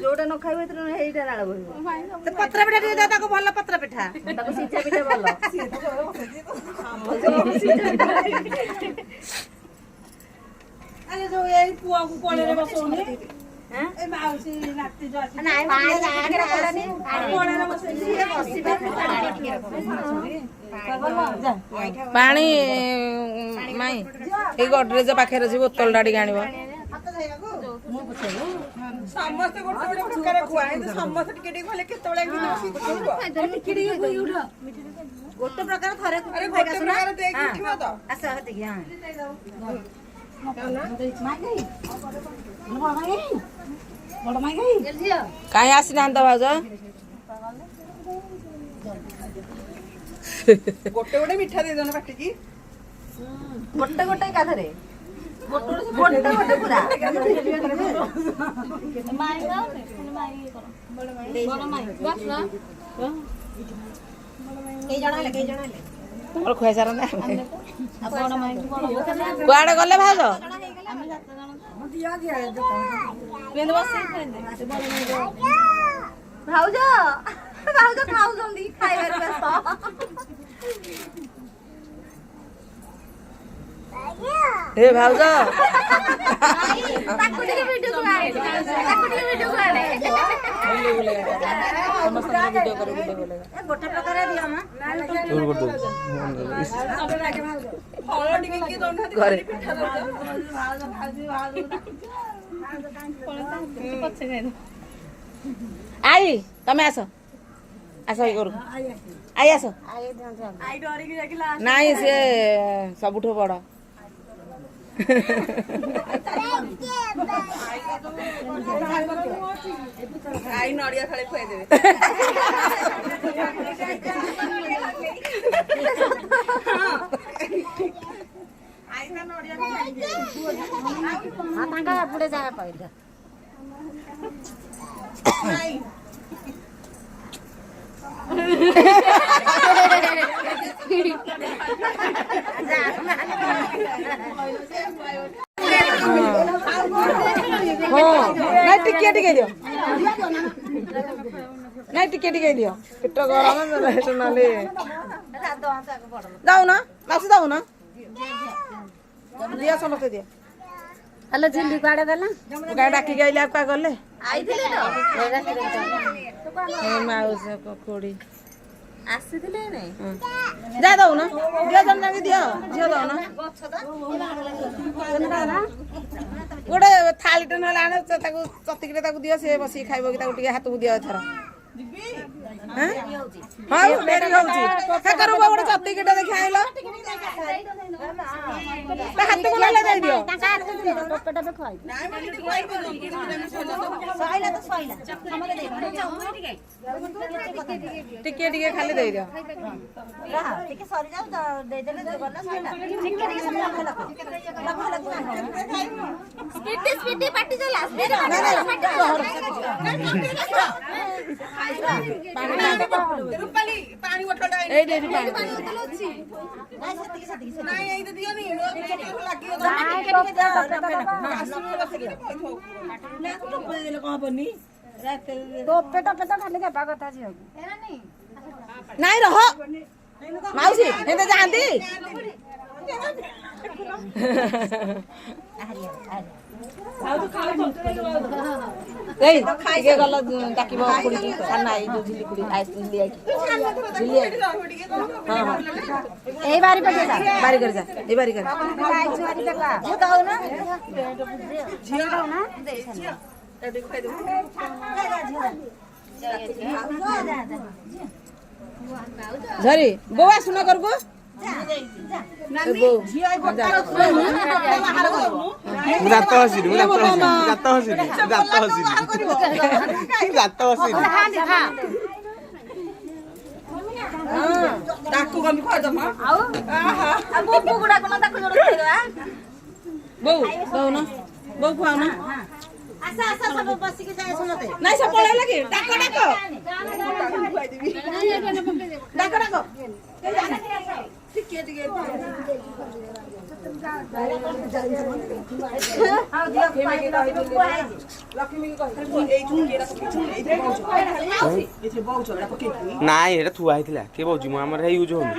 जोटा न खाइबे त हेइटा नाळ भइबो तो पत्र पिठा दियो ताको भल पत्र पिठा ताको सिझा पिठा भल अरे जो ए पुआ को कोले रे बसोनी हां ए माउसी नाती जो आसी नाही पाणी आगरे पडनी कोले रे बसोनी ये बसिबे पाणी टिके पानी माई ए गडरेज पाखे जी बोतल डाडी आनिबो समस्त गोटे गोटे प्रकार खुआए तो समस्त टिके टिके खले केतबेला गोटे प्रकार थरे अरे गोटे प्रकार देख उठिबो तो आसा हति हां बड़ माई गई काई आसी नांद भाउज गोटे गोटे मिठा दे दोना बाटी की गोटे गोटे काधरे गोटे गोटे पूरा माई गाउने माई करो बड़ माई बस ना के जणा ले तमर खुआ सारा ना बड़ माई कुआडे गले भाउज दिया दिया बेंद बस भाउज भाउज खाउजंदी खाइबार व्यस्त ए भाउज ताकू टिके वीडियो को आने समस्त वीडियो करे वीडियो बोलेगा ए गोटे प्रकार दियो मा चोर कर दो फल टिके के दोना घरे पिठा दो आई तमे आसो आसो ई करू आई आसो आई डरी के जाके लास्ट नाई से सबुठो बड़ आई नड़िया खाली खुआई देबे आई ना नड़िया खाई हां तांका पुढे जागा पाहिजे आई ନାଇଁ ଟିକେ ଟିକେ ଦିଅ ନାଇଁ ଟିକେ ଟିକେ ଦିଅ ପେଟ ଗରମ ନହେଲେ ଯାଉନ ମାଛ ଯାଉନ ଦିଅ ସମସ୍ତେ ଦିଅ हेलो झिल्ली कुआडे गला ଗାଈ ଡାକିକି ଆଇଲେ ଆଉ କୁଆ ଗଲେ आइथिले तो ମାଉସ କୋଡ଼ି ଆସିଥିଲେ ନାଇଁ ଯା ଦଉନ ଦିଅ ଜଣ ଯାକେ ଦିଅ ଝିଅ ଦଉନ ଗୋଟେ ଥାଳିଟେ ନହେଲେ ଆଣ ତାକୁ ଚତିକିରେ ତାକୁ ଦିଅ ସେ ବସିକି ଖାଇବ କି ତାକୁ ଟିକେ ହାତକୁ ଦିଅ ଏଥର ହଁ ଡେରି ହଉଛି ହେକରୁ ଗୋଟେ ଚତିକିଟେ ଦେଖି ଆଇଲ ତା ହାତକୁ ନହେଲେ ଦେଇଦିଅ टोपे टोपे खुआई नाइ मने खुआई को सहिला तो सहिला हमरे दे ଟିକେ ଟିକେ ଖାଲି ଦେଇଦିଅ रहा ठीक सरी जाऊ तो दे देले तो गला सहिला ठीक सब लख स्पीड पार्टी चला स्पीड रूपाली पानी बोतल ଏଇ ଦେଇ ପାଣି नाइ आई तो दियो नी लागियो टोपे टोपे तो खाली केपा कथा झियो ନାଇଁ ରହ ମାଉସୀ ଏତେ ଯାଆନ୍ତି ଏଇ ଟିକେ ଗଲ ଡାକିବ ଖୁଡିକି ସାନ ଆଇ ଯୋଉ ଝିଲି ଖୁଡି ଝିଲି ଆଇ ହଁ ହଁ एई बारी पे जा ବାରି କରି ଯା ଏଇ ବାରି କରି आई छुआरी देखा झियो दाउ ना झियो दाउ ना दे छन ଝରି ବୋଉ ଆସୁନ କରକୁ ଦାନ୍ତ ହସିନି ଦାନ୍ତ ହସିନି डाकू कमी खा दमा आउ आ बोबू गुडा कोन ताको जोर खाइबा ବୋଉ ଦଉନ ବୋଉ ଖୁଆଉନ आसा आसा सब बसी के जाय सुनते ନାଇଁ ସେ ପଳେଇଲା କି ଡାକ ଡାକ ଡାକ ଡାକ टिके टिके ନାଇଁ ଏଇଟା ଥୁଆ ହେଇଥିଲା କିଏ ବଉଛି ମୁଁ ଆମର ହେଇ ୟୁଜ୍ ହଉନି